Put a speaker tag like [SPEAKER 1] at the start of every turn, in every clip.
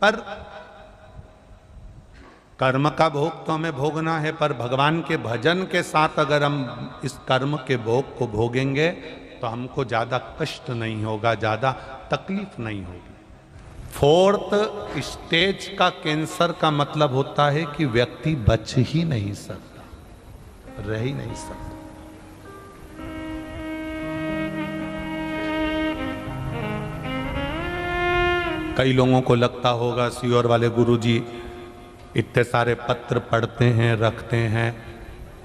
[SPEAKER 1] पर कर्म का भोग तो हमें भोगना है, पर भगवान के भजन के साथ अगर हम इस कर्म के भोग को भोगेंगे तो हमको ज्यादा कष्ट नहीं होगा, ज्यादा तकलीफ नहीं होगी। फोर्थ स्टेज का कैंसर का मतलब होता है कि व्यक्ति बच ही नहीं सकता, रह ही नहीं सकता। कई लोगों को लगता होगा सीओर वाले गुरुजी इतने सारे पत्र पढ़ते हैं, रखते हैं।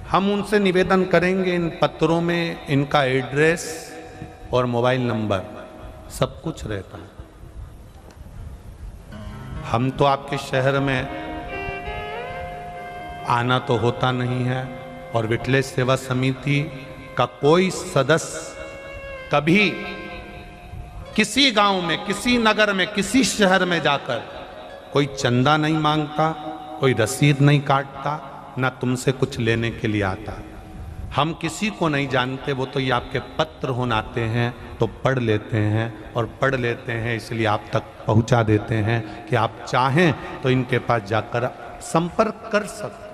[SPEAKER 1] हम उनसे निवेदन करेंगे, इन पत्रों में इनका एड्रेस और मोबाइल नंबर सब कुछ रहता है। हम तो आपके शहर में आना तो होता नहीं है, और विठलेश सेवा समिति का कोई सदस्य कभी किसी गांव में, किसी नगर में, किसी शहर में जाकर कोई चंदा नहीं मांगता, कोई रसीद नहीं काटता, ना तुमसे कुछ लेने के लिए आता। हम किसी को नहीं जानते, वो तो ये आपके पत्र होनाते हैं तो पढ़ लेते हैं, और पढ़ लेते हैं इसलिए आप तक पहुंचा देते हैं कि आप चाहें तो इनके पास जाकर संपर्क कर सकते।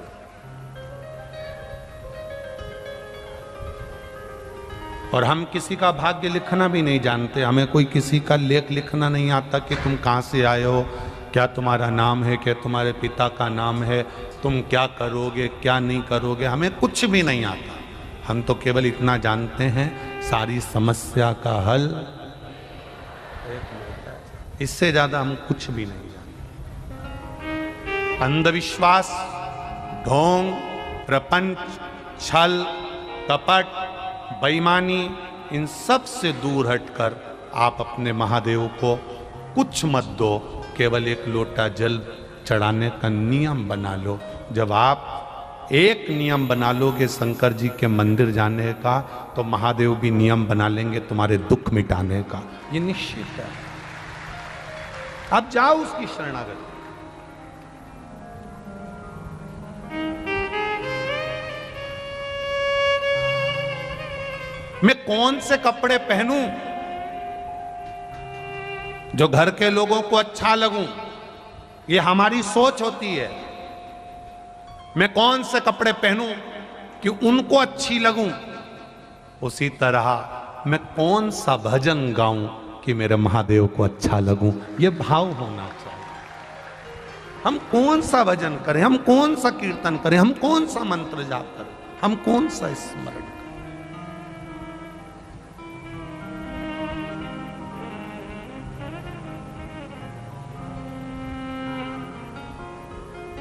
[SPEAKER 1] और हम किसी का भाग्य लिखना भी नहीं जानते, हमें कोई किसी का लेख लिखना नहीं आता कि तुम कहाँ से आए हो, क्या तुम्हारा नाम है, क्या तुम्हारे पिता का नाम है, तुम क्या करोगे क्या नहीं करोगे, हमें कुछ भी नहीं आता। हम तो केवल इतना जानते हैं सारी समस्या का हल, इससे ज्यादा हम कुछ भी नहीं जानते। अंधविश्वास, ढोंग, प्रपंच, छल, कपट, बेईमानी, इन सब से दूर हटकर आप अपने महादेव को कुछ मत दो, केवल एक लोटा जल चढ़ाने का नियम बना लो। जब आप एक नियम बना लोगे शंकर जी के मंदिर जाने का, तो महादेव भी नियम बना लेंगे तुम्हारे दुख मिटाने का, ये निश्चित है। आप जाओ उसकी शरणागति। मैं कौन से कपड़े पहनूं जो घर के लोगों को अच्छा लगूं, ये हमारी सोच होती है। मैं कौन से कपड़े पहनूं कि उनको अच्छी लगूं, उसी तरह मैं कौन सा भजन गाऊं कि मेरे महादेव को अच्छा लगूं, ये भाव होना चाहिए। हम कौन सा भजन करें, हम कौन सा कीर्तन करें, हम कौन सा मंत्र जाप करें, हम कौन सा स्मरण करें।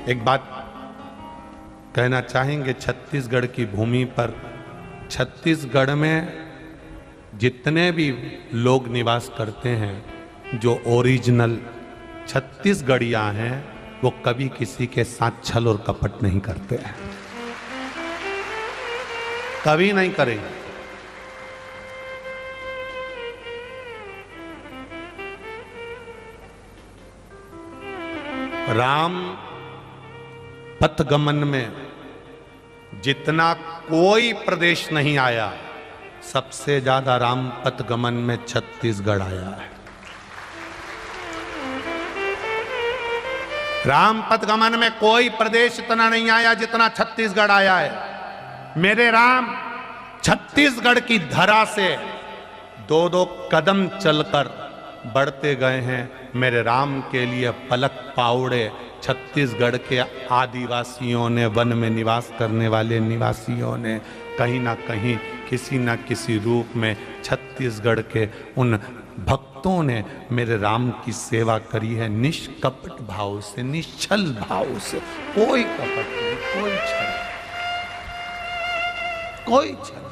[SPEAKER 1] एक बात कहना चाहेंगे, छत्तीसगढ़ की भूमि पर, छत्तीसगढ़ में जितने भी लोग निवास करते हैं, जो ओरिजिनल छत्तीसगढ़िया हैं, वो कभी किसी के साथ छल और कपट नहीं करते हैं, कभी नहीं करेंगे। राम पथगमन में जितना कोई प्रदेश नहीं आया, सबसे ज्यादा राम पथगमन में छत्तीसगढ़ आया है। राम पथगमन में कोई प्रदेश इतना नहीं आया जितना छत्तीसगढ़ आया है। मेरे राम छत्तीसगढ़ की धरा से 2-2 कदम चलकर बढ़ते गए हैं। मेरे राम के लिए पलक पाउड़े छत्तीसगढ़ के आदिवासियों ने, वन में निवास करने वाले निवासियों ने कहीं ना कहीं, किसी ना किसी रूप में छत्तीसगढ़ के उन भक्तों ने मेरे राम की सेवा करी है, निष्कपट भाव से, निश्चल भाव से। कोई कपट नहीं, कोई छल, कोई छल।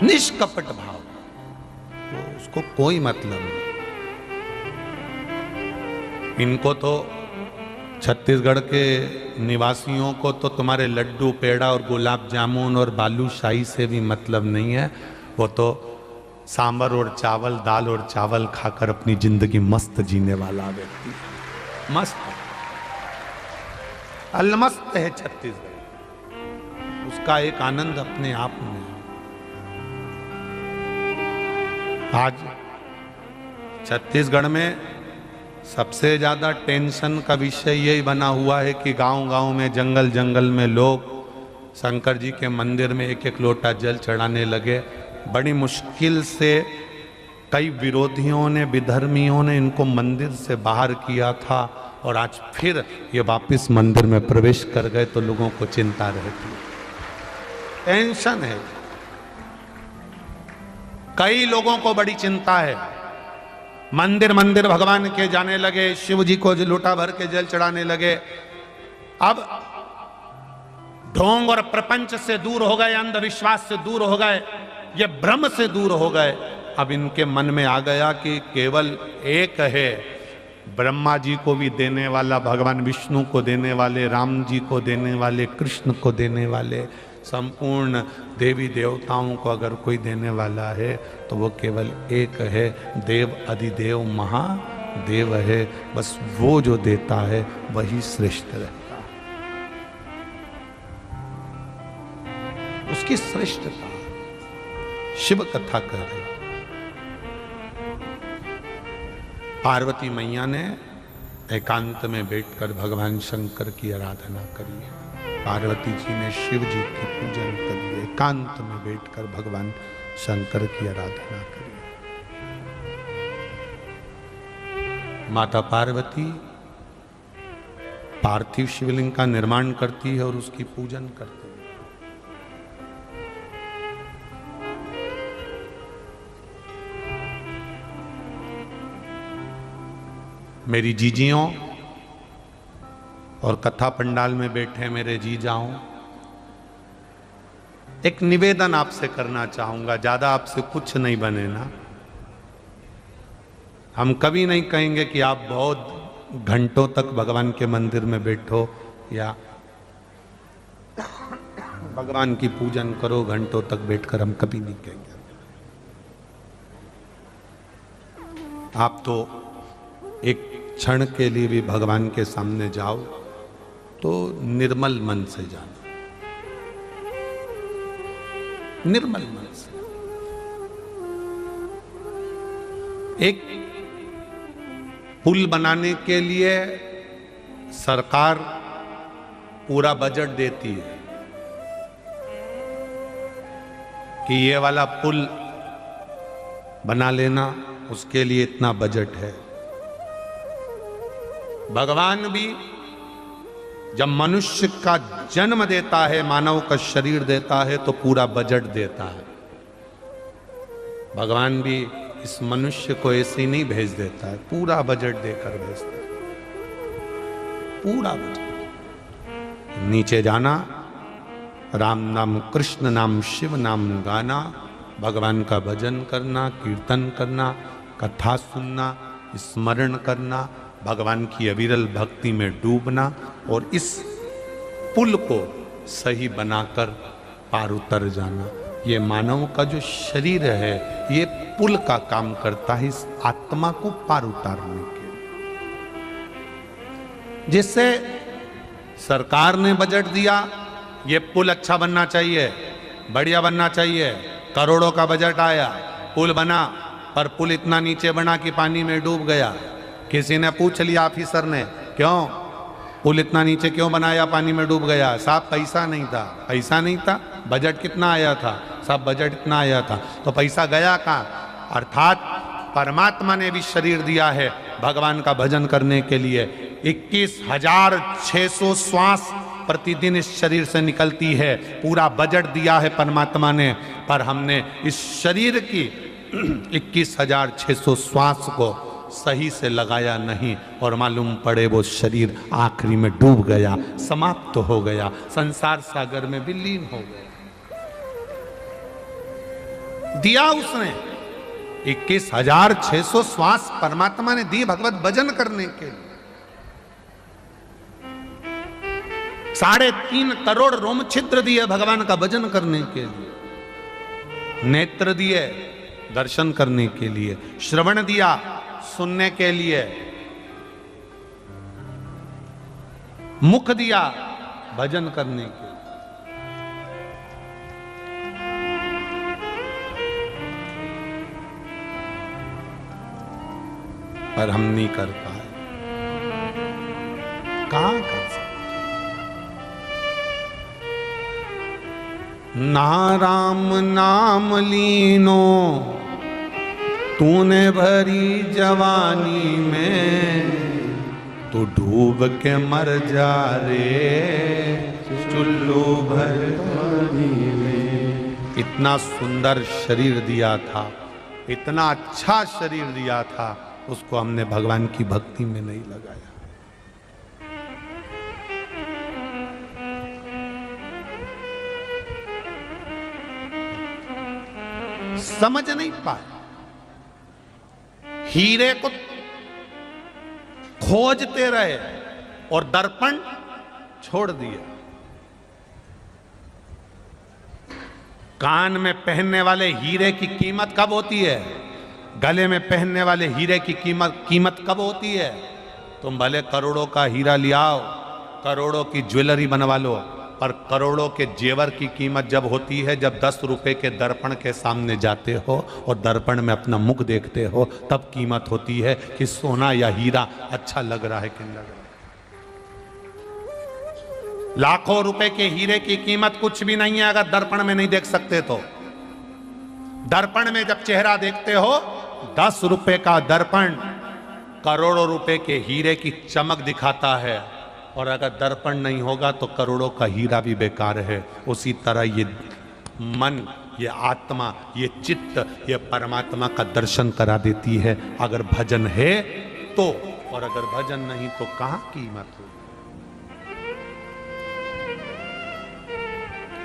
[SPEAKER 1] निष्कपट भाव, तो उसको कोई मतलब नहीं। इनको तो, छत्तीसगढ़ के निवासियों को तो तुम्हारे लड्डू, पेड़ा और गुलाब जामुन और बालूशाही से भी मतलब नहीं है। वो तो सांभर और चावल, दाल और चावल खाकर अपनी जिंदगी मस्त जीने वाला व्यक्ति, मस्त। अलमस्त है छत्तीसगढ़, उसका एक आनंद अपने आप में है। आज छत्तीसगढ़ में सबसे ज्यादा टेंशन का विषय यही बना हुआ है कि गांव-गांव में, जंगल जंगल में लोग शंकर जी के मंदिर में एक एक लोटा जल चढ़ाने लगे। बड़ी मुश्किल से कई विरोधियों ने, विधर्मियों ने इनको मंदिर से बाहर किया था और आज फिर ये वापस मंदिर में प्रवेश कर गए तो लोगों को चिंता रहती है, टेंशन है। कई लोगों को बड़ी चिंता है। मंदिर मंदिर भगवान के जाने लगे, शिव जी को लोटा भर के जल चढ़ाने लगे। अब ढोंग और प्रपंच से दूर हो गए, अंधविश्वास से दूर हो गए, ये भ्रम से दूर हो गए। अब इनके मन में आ गया कि केवल एक है, ब्रह्मा जी को भी देने वाला, भगवान विष्णु को देने वाले, राम जी को देने वाले, कृष्ण को देने वाले, संपूर्ण देवी देवताओं को अगर कोई देने वाला है तो वो केवल एक है, देव अधिदेव महादेव है। बस वो जो देता है वही श्रेष्ठ रहता है, उसकी श्रेष्ठता शिव कथा कर रहे। पार्वती मैया ने एकांत में बैठकर भगवान शंकर की आराधना करी है। पार्वती जी ने शिव जी की पूजन करी, एकांत में बैठकर भगवान शंकर की आराधना करी। माता पार्वती पार्थिव शिवलिंग का निर्माण करती है और उसकी पूजन करती है। मेरी जीजियों और कथा पंडाल में बैठे मेरे जीजाओं, एक निवेदन आपसे करना चाहूंगा। ज्यादा आपसे कुछ नहीं बनेना। हम कभी नहीं कहेंगे कि आप बहुत घंटों तक भगवान के मंदिर में बैठो या भगवान की पूजन करो, घंटों तक बैठकर हम कभी नहीं कहेंगे। आप तो एक क्षण के लिए भी भगवान के सामने जाओ तो निर्मल मन से जाना, निर्मल मन से। एक पुल बनाने के लिए सरकार पूरा बजट देती है कि ये वाला पुल बना लेना, उसके लिए इतना बजट है। भगवान भी जब मनुष्य का जन्म देता है, मानव का शरीर देता है तो पूरा बजट देता है। भगवान भी इस मनुष्य को ऐसे ही नहीं भेज देता है, पूरा बजट देकर भेजता है, पूरा बजट। नीचे जाना, राम नाम, कृष्ण नाम, शिव नाम गाना, भगवान का भजन करना, कीर्तन करना, कथा सुनना, स्मरण करना, भगवान की अविरल भक्ति में डूबना और इस पुल को सही बनाकर पार उतर जाना। ये मानव का जो शरीर है ये पुल का काम करता है इस आत्मा को पार उतारने के लिए। जिससे सरकार ने बजट दिया, ये पुल अच्छा बनना चाहिए, बढ़िया बनना चाहिए, करोड़ों का बजट आया, पुल बना, पर पुल इतना नीचे बना कि पानी में डूब गया। किसी ने पूछ लिया ऑफिसर ने, क्यों पुल इतना नीचे क्यों बनाया, पानी में डूब गया? साहब पैसा नहीं था। पैसा नहीं था? बजट कितना आया था? साहब बजट इतना आया था। तो पैसा गया कहाँ? अर्थात परमात्मा ने भी शरीर दिया है भगवान का भजन करने के लिए। 21,600 श्वास प्रतिदिन इस शरीर से निकलती है, पूरा बजट दिया है परमात्मा ने, पर हमने इस शरीर की 21,600 श्वास को सही से लगाया नहीं और मालूम पड़े वो शरीर आखिरी में डूब गया, समाप्त हो गया, संसार सागर में विलीन हो गया। दिया उसने 21,600 श्वास परमात्मा ने दी भगवत भजन करने के लिए। 3.5 करोड़ रोम छिद्र दिए भगवान का भजन करने के लिए, नेत्र दिए दर्शन करने के लिए, श्रवण दिया सुनने के लिए, मुख दिया भजन करने के। पर हम नहीं कर पाए। कहां कर सकते? ना राम नाम लीनो तूने भरी जवानी में, तू डूब के मर जा रे चुल्लू भर पानी में। इतना सुंदर शरीर दिया था, इतना अच्छा शरीर दिया था, उसको हमने भगवान की भक्ति में नहीं लगाया। समझ नहीं पाए। हीरे को खोजते रहे और दर्पण छोड़ दिया। कान में पहनने वाले हीरे की कीमत कब होती है? गले में पहनने वाले हीरे की कीमत कब होती है? तुम भले करोड़ों का हीरा लियाओ, करोड़ों की ज्वेलरी बनवा लो, पर करोड़ों के जेवर की कीमत जब होती है जब 10 रुपए के दर्पण के सामने जाते हो और दर्पण में अपना मुख देखते हो, तब कीमत होती है कि सोना या हीरा अच्छा लग रहा है कि नहीं लग रहा है। लाखों रुपए के हीरे की कीमत कुछ भी नहीं है अगर दर्पण में नहीं देख सकते तो। दर्पण में जब चेहरा देखते हो, 10 रुपए का दर्पण करोड़ों रुपए के हीरे की चमक दिखाता है, और अगर दर्पण नहीं होगा तो करोड़ों का हीरा भी बेकार है। उसी तरह ये मन, ये आत्मा, ये चित्त, ये परमात्मा का दर्शन करा देती है अगर भजन है तो, और अगर भजन नहीं तो कहां कीमत हो।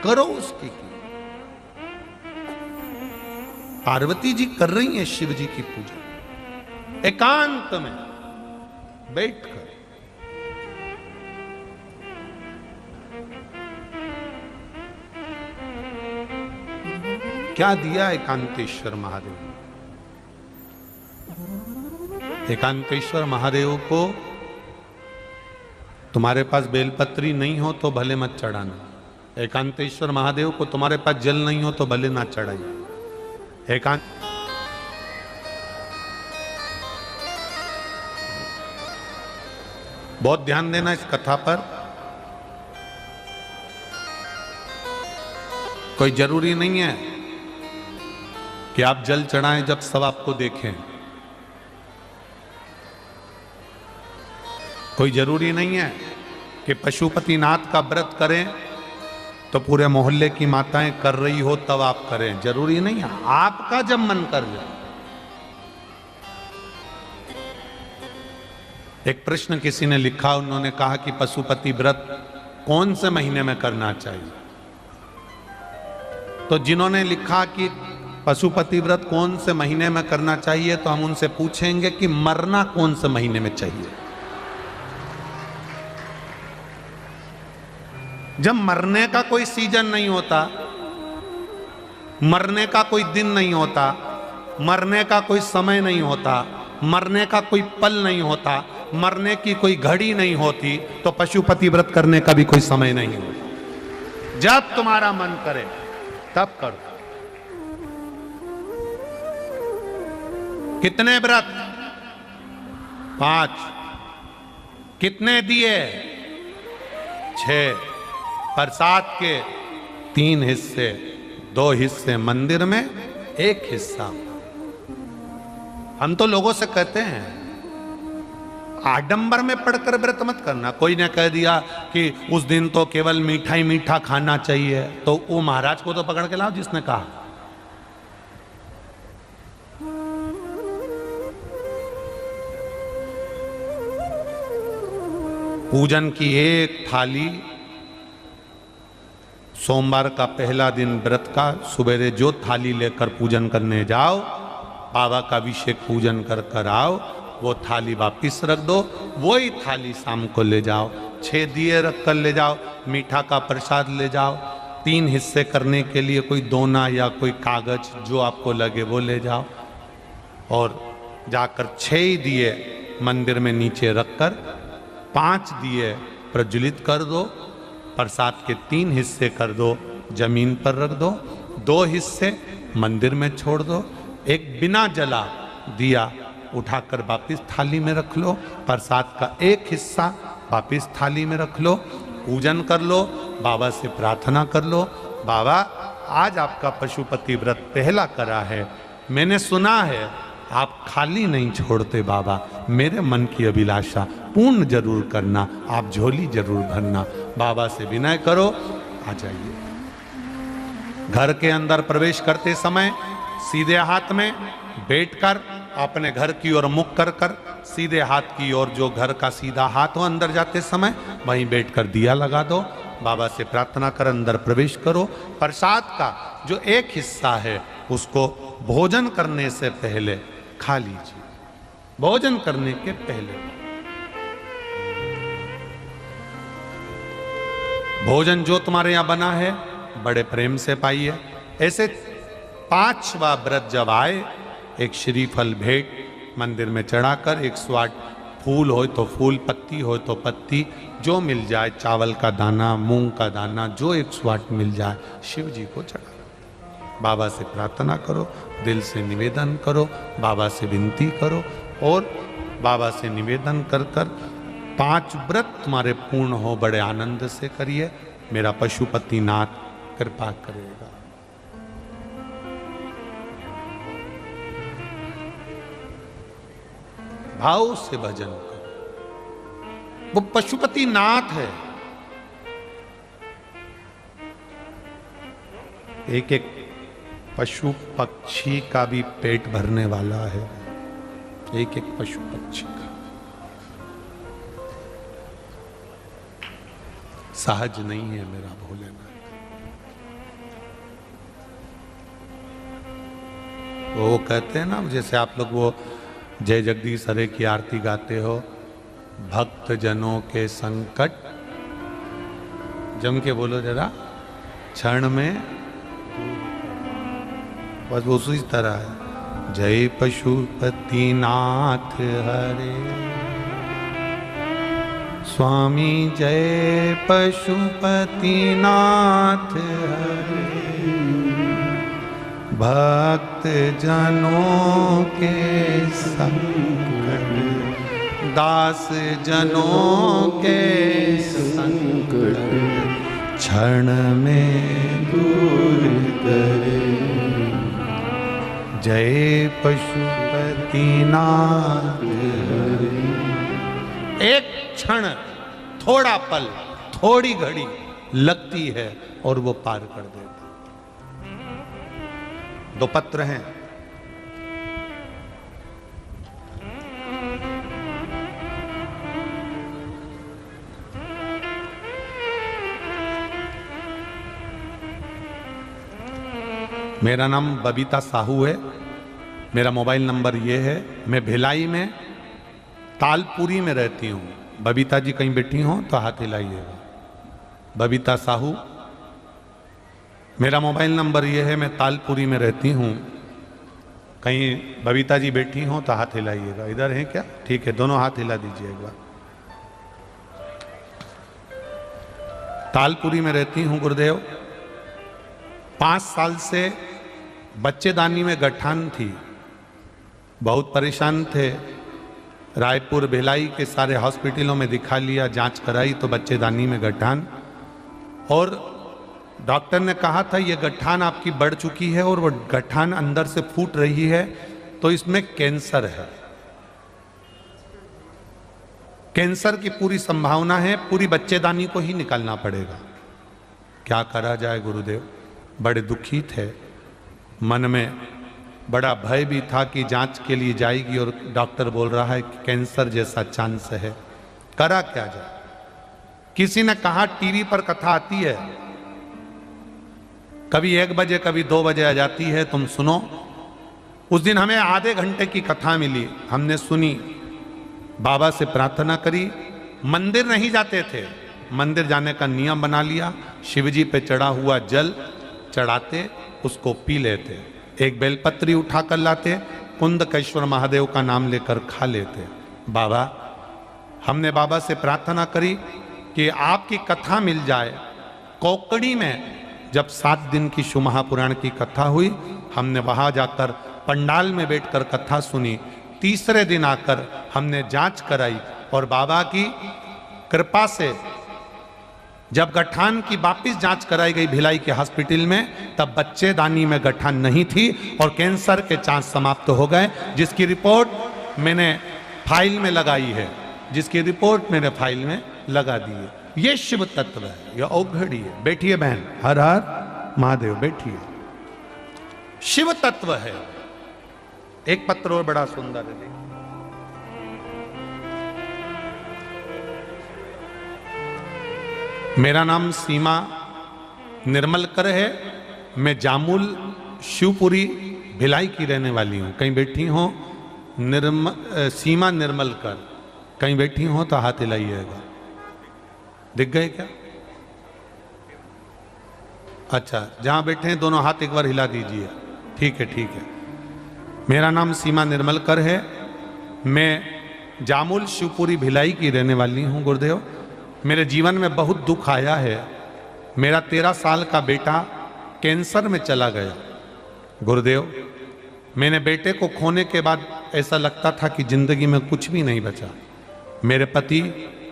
[SPEAKER 1] करो उसकी कीमत। पार्वती जी कर रही हैं शिव जी की पूजा एकांत में बैठकर। क्या दिया एकांतेश्वर महादेव? एकांतेश्वर महादेव को तुम्हारे पास बेलपत्री नहीं हो तो भले मत चढ़ाना। एकांतेश्वर महादेव को तुम्हारे पास जल नहीं हो तो भले ना चढ़ाइए। एकांत बहुत ध्यान देना इस कथा पर। कोई जरूरी नहीं है कि आप जल चढ़ाएं जब सब आपको देखें। कोई जरूरी नहीं है कि पशुपतिनाथ का व्रत करें तो पूरे मोहल्ले की माताएं कर रही हो तब आप करें। जरूरी नहीं है, आपका जब मन कर जाए। एक प्रश्न किसी ने लिखा, उन्होंने कहा कि पशुपति व्रत कौन से महीने में करना चाहिए? तो जिन्होंने लिखा कि पशुपति व्रत कौन से महीने में करना चाहिए, तो हम उनसे पूछेंगे कि मरना कौन से महीने में चाहिए? जब मरने का कोई सीजन नहीं होता, मरने का कोई दिन नहीं होता, मरने का कोई समय नहीं होता, मरने का कोई पल नहीं होता, मरने की कोई घड़ी नहीं होती, तो पशुपति व्रत करने का भी कोई समय नहीं होता। जब तुम्हारा मन करे तब करो। कितने व्रत? 5। कितने दिए? 6। प्रसाद के 3 हिस्से, 2 हिस्से मंदिर में, 1 हिस्सा। हम तो लोगों से कहते हैं आडंबर में पढ़कर व्रत मत करना। कोई ने कह दिया कि उस दिन तो केवल मीठा ही मीठा खाना चाहिए, तो वो महाराज को तो पकड़ के लाओ जिसने कहा। पूजन की एक थाली, सोमवार का पहला दिन व्रत का, सुबेरे जो थाली लेकर पूजन करने जाओ, बाबा का अभिषेक पूजन कर कर आओ, वो थाली वापिस रख दो, वही थाली शाम को ले जाओ। 6 दिए रख कर ले जाओ, मीठा का प्रसाद ले जाओ। 3 हिस्से करने के लिए कोई दोना या कोई कागज जो आपको लगे वो ले जाओ, और जाकर 6 दिए मंदिर में नीचे रखकर 5 दिए प्रज्वलित कर दो, प्रसाद के 3 हिस्से कर दो, जमीन पर रख दो, 2 हिस्से मंदिर में छोड़ दो, एक बिना जला दिया उठाकर वापिस थाली में रख लो, प्रसाद का एक हिस्सा वापिस थाली में रख लो, पूजन कर लो, बाबा से प्रार्थना कर लो, बाबा आज आपका पशुपति व्रत पहला करा है, मैंने सुना है आप खाली नहीं छोड़ते बाबा, मेरे मन की अभिलाषा पूर्ण जरूर करना, आप झोली जरूर भरना, बाबा से विनय करो, आ जाइए। घर के अंदर प्रवेश करते समय सीधे हाथ में बैठकर अपने घर की ओर मुख कर सीधे हाथ की ओर, जो घर का सीधा हाथ हो, अंदर जाते समय वहीं बैठकर दिया लगा दो, बाबा से प्रार्थना कर अंदर प्रवेश करो। प्रसाद का जो एक हिस्सा है उसको भोजन करने से पहले खा लीजिए, भोजन करने के पहले। भोजन जो तुम्हारे यहां बना है बड़े प्रेम से पाइए। ऐसे 5वां व्रत जब आए, एक श्रीफल भेंट मंदिर में चढ़ाकर, 108 फूल हो तो फूल, पत्ती हो तो पत्ती, जो मिल जाए, चावल का दाना, मूंग का दाना, जो 108 मिल जाए, शिव जी को चढ़ा। बाबा से प्रार्थना करो, दिल से निवेदन करो, बाबा से विनती करो, और बाबा से निवेदन कर 5 व्रत तुम्हारे पूर्ण हो, बड़े आनंद से करिए, मेरा पशुपति नाथ कृपा करेगा। भाव से भजन करो, वो पशुपति नाथ है। एक एक पशु पक्षी का भी पेट भरने वाला है, एक एक पशु पक्षी का। सहज नहीं है मेरा भोलेनाथ। वो कहते हैं ना, जैसे आप लोग वो जय जगदीश हरे की आरती गाते हो, भक्त जनों के संकट, जम के बोलो जरा, क्षण में, बस उसी तरह है। जय पशुपति नाथ हरे स्वामी, जय पशुपति नाथ हरे, भक्त जनों के संकट, दास जनों के संकट, क्षण में दूर करे। जय पशुपति नाथ हरे। एक क्षण, थोड़ा पल, थोड़ी घड़ी लगती है और वो पार कर देता। 2 पत्र हैं, मेरा नाम बबीता साहू है, मेरा मोबाइल नंबर ये है। मैं भिलाई में तालपुरी में रहती हूँ। बबीता जी कहीं बैठी हो तो हाथ हिलाइएगा। बबीता साहू मेरा मोबाइल नंबर ये है। मैं तालपुरी में रहती हूँ। कहीं बबीता जी बैठी हो तो हाथ हिलाइएगा। इधर है क्या? ठीक है, दोनों हाथ हिला दीजिए एक बार। तालपुरी में रहती हूँ गुरुदेव। 5 साल से बच्चेदानी में गठान थी, बहुत परेशान थे। रायपुर भिलाई के सारे हॉस्पिटलों में दिखा लिया, जांच कराई तो बच्चेदानी में गठान, और डॉक्टर ने कहा था ये गठान आपकी बढ़ चुकी है और वो गठान अंदर से फूट रही है तो इसमें कैंसर है, कैंसर की पूरी संभावना है, पूरी बच्चेदानी को ही निकालना पड़ेगा। क्या करा जाए गुरुदेव? बड़े दुखी थे, मन में बड़ा भय भी था कि जांच के लिए जाएगी और डॉक्टर बोल रहा है कि कैंसर जैसा चांस है। करा क्या जाए? किसी ने कहा टीवी पर कथा आती है, कभी 1 बजे कभी 2 बजे आ जाती है, तुम सुनो। उस दिन हमें आधे घंटे की कथा मिली, हमने सुनी, बाबा से प्रार्थना करी। मंदिर नहीं जाते थे, मंदिर जाने का नियम बना लिया। शिवजी पे चढ़ा हुआ जल चढ़ाते, उसको पी लेते, एक बेलपत्री उठाकर लाते, कुंदकेश्वर महादेव का नाम लेकर खा लेते। बाबा, हमने बाबा से प्रार्थना करी कि आपकी कथा मिल जाए। कोकड़ी में जब 7 दिन की शिव महापुराण की कथा हुई, हमने वहां जाकर पंडाल में बैठकर कथा सुनी। तीसरे दिन आकर हमने जांच कराई और बाबा की कृपा से जब गठान की वापिस जांच कराई गई भिलाई के हॉस्पिटल में, तब बच्चेदानी में गठान नहीं थी और कैंसर के चांस समाप्त हो गए, जिसकी रिपोर्ट मैंने फाइल में लगाई है, जिसकी रिपोर्ट मैंने फाइल में लगा दी है। ये शिव तत्व है, ये औघड़ी है। बैठिए बहन, हर हर महादेव, बैठिए। शिव तत्व है। एक पत्र और बड़ा सुंदर है। मेरा नाम सीमा निर्मलकर है। मैं जामुल शिवपुरी भिलाई की रहने वाली हूं। कहीं बैठी हो सीमा निर्मलकर, कहीं बैठी हो तो हाथ हिलाइएगा। दिख गए क्या? अच्छा, जहां बैठे हैं दोनों हाथ एक बार हिला दीजिए। ठीक है, ठीक है। मेरा नाम सीमा निर्मलकर है। मैं जामुल शिवपुरी भिलाई की रहने वाली हूं। गुरुदेव, मेरे जीवन में बहुत दुख आया है। मेरा 13 साल का बेटा कैंसर में चला गया। गुरुदेव, मैंने बेटे को खोने के बाद ऐसा लगता था कि जिंदगी में कुछ भी नहीं बचा। मेरे पति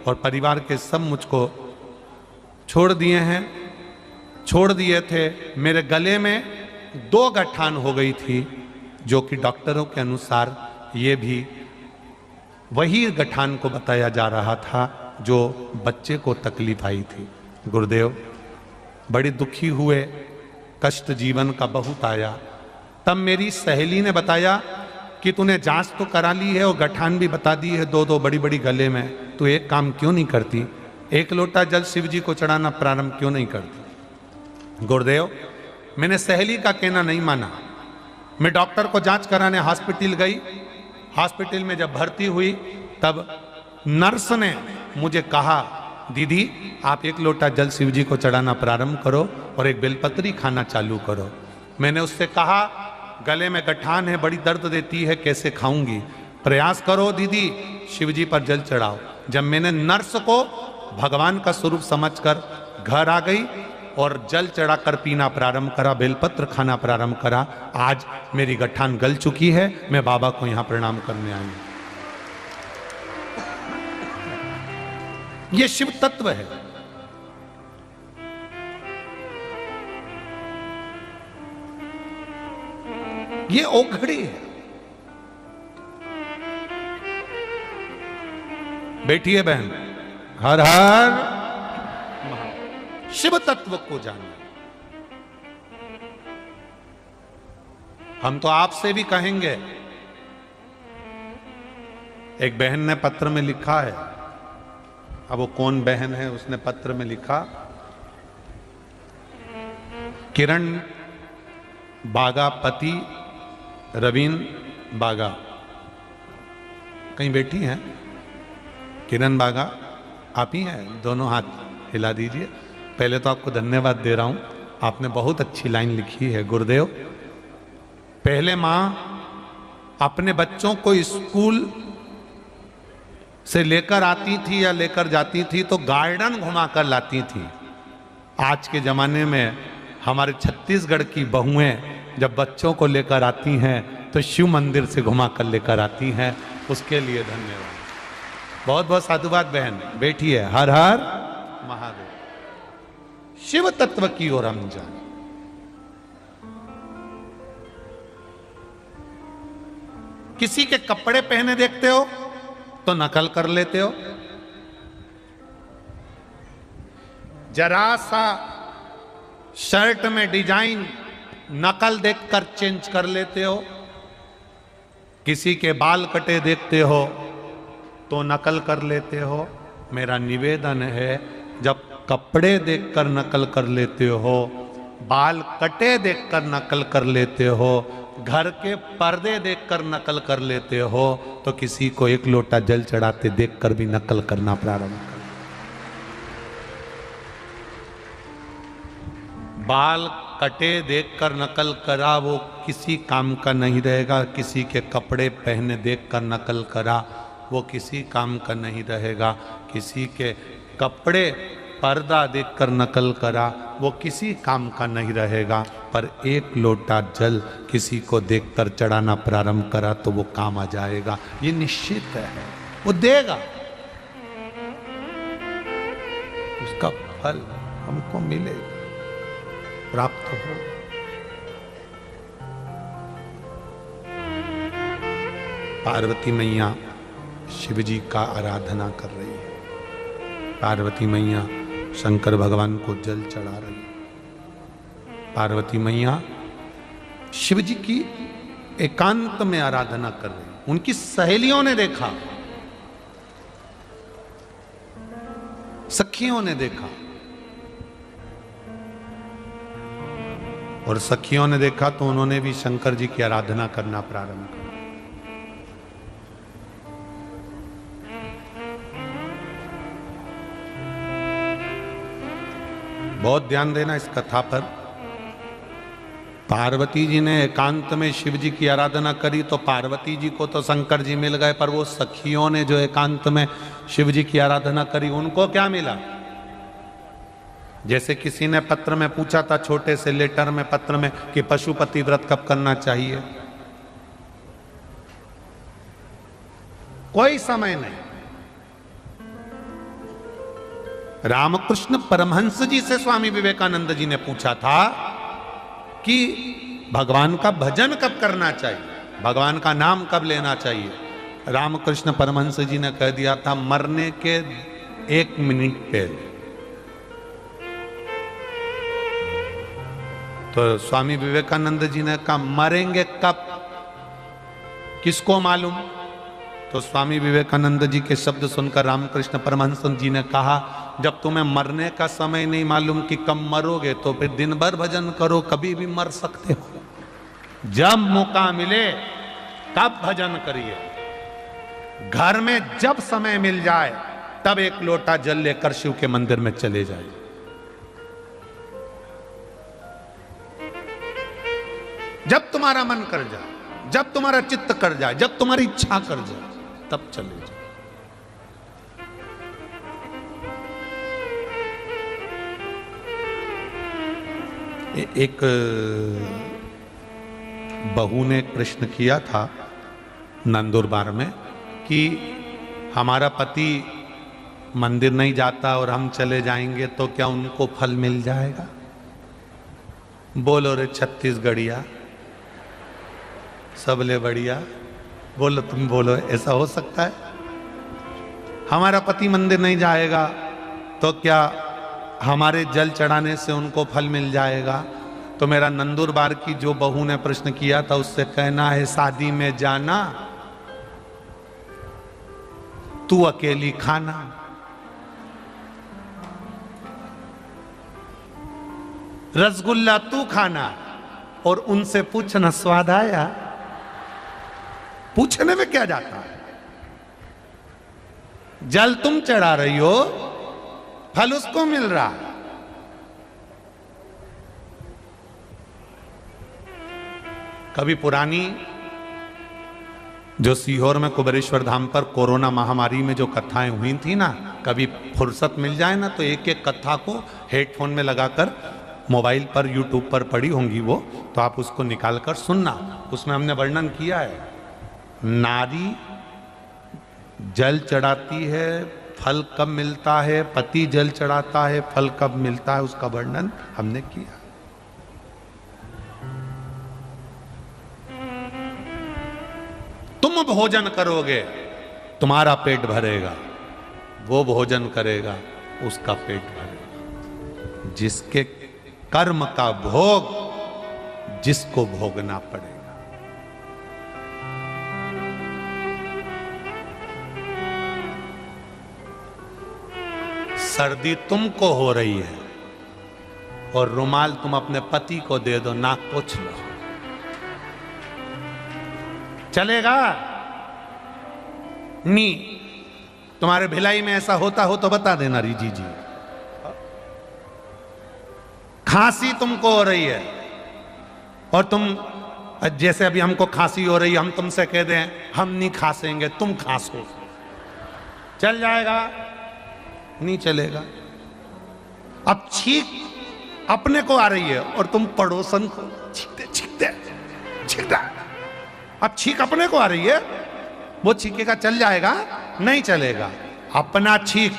[SPEAKER 1] और परिवार के सब मुझको छोड़ दिए हैं, छोड़ दिए थे। मेरे गले में 2 गठान हो गई थी, जो कि डॉक्टरों के अनुसार ये भी वही गठान को बताया जा रहा था जो बच्चे को तकलीफ आई थी। गुरुदेव, बड़ी दुखी हुए, कष्ट जीवन का बहुत आया। तब मेरी सहेली ने बताया कि तूने जांच तो करा ली है और गठान भी बता दी है 2-2 बड़ी गले में, तू एक काम क्यों नहीं करती, 1 लोटा जल शिव जी को चढ़ाना प्रारंभ क्यों नहीं करती। गुरुदेव, मैंने सहेली का कहना नहीं माना। मैं डॉक्टर को जांच कराने हॉस्पिटल गई। हॉस्पिटल में जब भर्ती हुई तब नर्स ने मुझे कहा, दीदी आप 1 लोटा जल शिव जी को चढ़ाना प्रारंभ करो और एक बेलपत्री खाना चालू करो। मैंने उससे कहा, गले में गठान है, बड़ी दर्द देती है, कैसे खाऊंगी। प्रयास करो दीदी, शिव जी पर जल चढ़ाओ। जब मैंने नर्स को भगवान का स्वरूप समझकर घर आ गई और जल चढ़ाकर पीना प्रारंभ करा, बेलपत्र खाना प्रारंभ करा, आज मेरी गठान गल चुकी है। मैं बाबा को यहां प्रणाम करने आई हूं। ये शिव तत्व है। ये औघड़ी है। बैठिए बहन, हर हर शिव तत्व को जानिए। हम तो आपसे भी कहेंगे। एक बहन ने पत्र में लिखा है, अब वो कौन बहन है, उसने पत्र में लिखा, किरण बागा पति रवीन बागा, कहीं बैठी हैं किरण बागा, आप ही हैं, दोनों हाथ हिला दीजिए। पहले तो आपको धन्यवाद दे रहा हूं, आपने बहुत अच्छी लाइन लिखी है। गुरुदेव, पहले माँ अपने बच्चों को स्कूल से लेकर आती थी या लेकर जाती थी तो गार्डन घुमा कर लाती थी। आज के ज़माने में हमारे छत्तीसगढ़ की बहुएं जब बच्चों को लेकर आती हैं तो शिव मंदिर से घुमा कर लेकर आती हैं। उसके लिए धन्यवाद, बहुत बहुत साधुवाद बहन। बैठिए, हर हर महादेव। शिव तत्व की ओर हम जाएं। किसी के कपड़े पहने देखते हो तो नकल कर लेते हो। जरा सा शर्ट में डिजाइन नकल देखकर चेंज कर लेते हो। किसी के बाल कटे देखते हो तो नकल कर लेते हो। मेरा निवेदन है, जब कपड़े देखकर नकल कर लेते हो, बाल कटे देखकर नकल कर लेते हो, घर के पर्दे देखकर नकल कर लेते हो, तो किसी को 1 लोटा जल चढ़ाते देखकर भी नकल करना प्रारंभ कर। बाल कटे देखकर नकल करा वो किसी काम का नहीं रहेगा। किसी के कपड़े पहने देखकर नकल करा वो किसी काम का नहीं रहेगा। किसी के कपड़े पर्दा देखकर नकल करा, वो किसी काम का नहीं रहेगा। पर एक लोटा जल किसी को देखकर चढ़ाना प्रारंभ करा तो वो काम आ जाएगा। ये निश्चित है, वो देगा, उसका फल हमको मिलेगा, प्राप्त हो। पार्वती मैया शिव जी का आराधना कर रही है। पार्वती मैया शंकर भगवान को जल चढ़ा रही है। पार्वती मैया शिव जी की एकांत में आराधना कर रही है। उनकी सहेलियों ने देखा, सखियों ने देखा, और सखियों ने देखा तो उन्होंने भी शंकर जी की आराधना करना प्रारंभ किया। बहुत ध्यान देना इस कथा पर। पार्वती जी ने एकांत में शिव जी की आराधना करी तो पार्वती जी को तो शंकर जी मिल गए, पर वो सखियों ने जो एकांत में शिव जी की आराधना करी उनको क्या मिला? जैसे किसी ने पत्र में पूछा था, छोटे से लेटर में, पत्र में, कि पशुपति व्रत कब करना चाहिए, कोई समय नहीं। रामकृष्ण परमहंस जी से स्वामी विवेकानंद जी ने पूछा था कि भगवान का भजन कब करना चाहिए, भगवान का नाम कब लेना चाहिए। रामकृष्ण परमहंस जी ने कह दिया था, मरने के 1 मिनट पहले। तो स्वामी विवेकानंद जी ने कहा, मरेंगे कब, किसको मालूम? तो स्वामी विवेकानंद जी के शब्द सुनकर रामकृष्ण परमहंस जी ने कहा, जब तुम्हें मरने का समय नहीं मालूम कि कब मरोगे तो फिर दिन भर भजन करो, कभी भी मर सकते हो। जब मौका मिले तब भजन करिए। घर में जब समय मिल जाए तब एक लोटा जल लेकर शिव के मंदिर में चले जाइए। जब तुम्हारा मन कर जाए, जब तुम्हारा चित्त कर जाए, जब तुम्हारी इच्छा कर जाए, तब चले जाओ। एक बहू ने एक प्रश्न किया था नंदुरबार में कि हमारा पति मंदिर नहीं जाता और हम चले जाएंगे तो क्या उनको फल मिल जाएगा? बोलो रे छत्तीसगढ़िया, सबले बढ़िया, बोलो तुम बोलो, ऐसा हो सकता है? हमारा पति मंदिर नहीं जाएगा तो क्या हमारे जल चढ़ाने से उनको फल मिल जाएगा? तो मेरा नंदुरबार की जो बहू ने प्रश्न किया था उससे कहना है, शादी में जाना, तू अकेली खाना। रसगुल्ला तू खाना और उनसे पूछना स्वाद आया। पूछने में क्या जाता है? जल तुम चढ़ा रही हो, फल उसको मिल रहा है। कभी पुरानी जो सीहोर में कुबेरेश्वर धाम पर कोरोना महामारी में जो कथाएं हुई थी ना, कभी फुर्सत मिल जाए ना तो एक एक कथा को हेडफोन में लगाकर मोबाइल पर यूट्यूब पर पड़ी होंगी वो, तो आप उसको निकाल कर सुनना। उसमें हमने वर्णन किया है, नारी जल चढ़ाती है, फल कब मिलता है, पति जल चढ़ाता है, फल कब मिलता है, उसका वर्णन हमने किया। तुम भोजन करोगे तुम्हारा पेट भरेगा, वो भोजन करेगा उसका पेट भरेगा। जिसके कर्म का भोग जिसको भोगना पड़ेगा। सर्दी तुमको हो रही है और रुमाल तुम अपने पति को दे दो, नाक पोंछ लो, चलेगा? नहीं। तुम्हारे भिलाई में ऐसा होता हो तो बता देना रिजी जी। खांसी तुमको हो रही है और तुम, जैसे अभी हमको खांसी हो रही है, हम तुमसे कह दें हम नहीं खांसेंगे, तुम खांसो, चल जाएगा? नहीं चलेगा। अब छींक अपने को आ रही है और तुम पड़ोसन को छींकते छींकते छींकता। अब छींक अपने को आ रही है, वो छींकेगा चल जाएगा? नहीं चलेगा। अपना छींक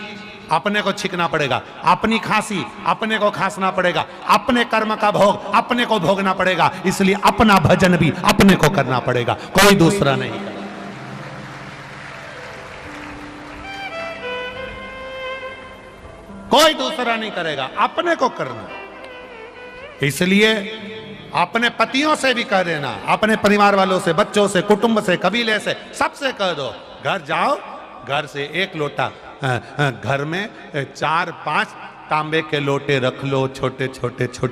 [SPEAKER 1] अपने को छींकना पड़ेगा, अपनी खांसी अपने को खांसना पड़ेगा, अपने कर्म का भोग अपने को भोगना पड़ेगा। इसलिए अपना भजन भी अपने को करना पड़ेगा, कोई दूसरा नहीं करेगा। कोई दूसरा नहीं करेगा, अपने को करना। इसलिए अपने पतियों से भी कह देना, अपने परिवार वालों से, बच्चों से, कुटुंब से, कबीले से, सबसे कह दो, घर जाओ, घर से एक लोटा, घर में 4-5 तांबे के लोटे रख लो, छोटे छोटे छोटे।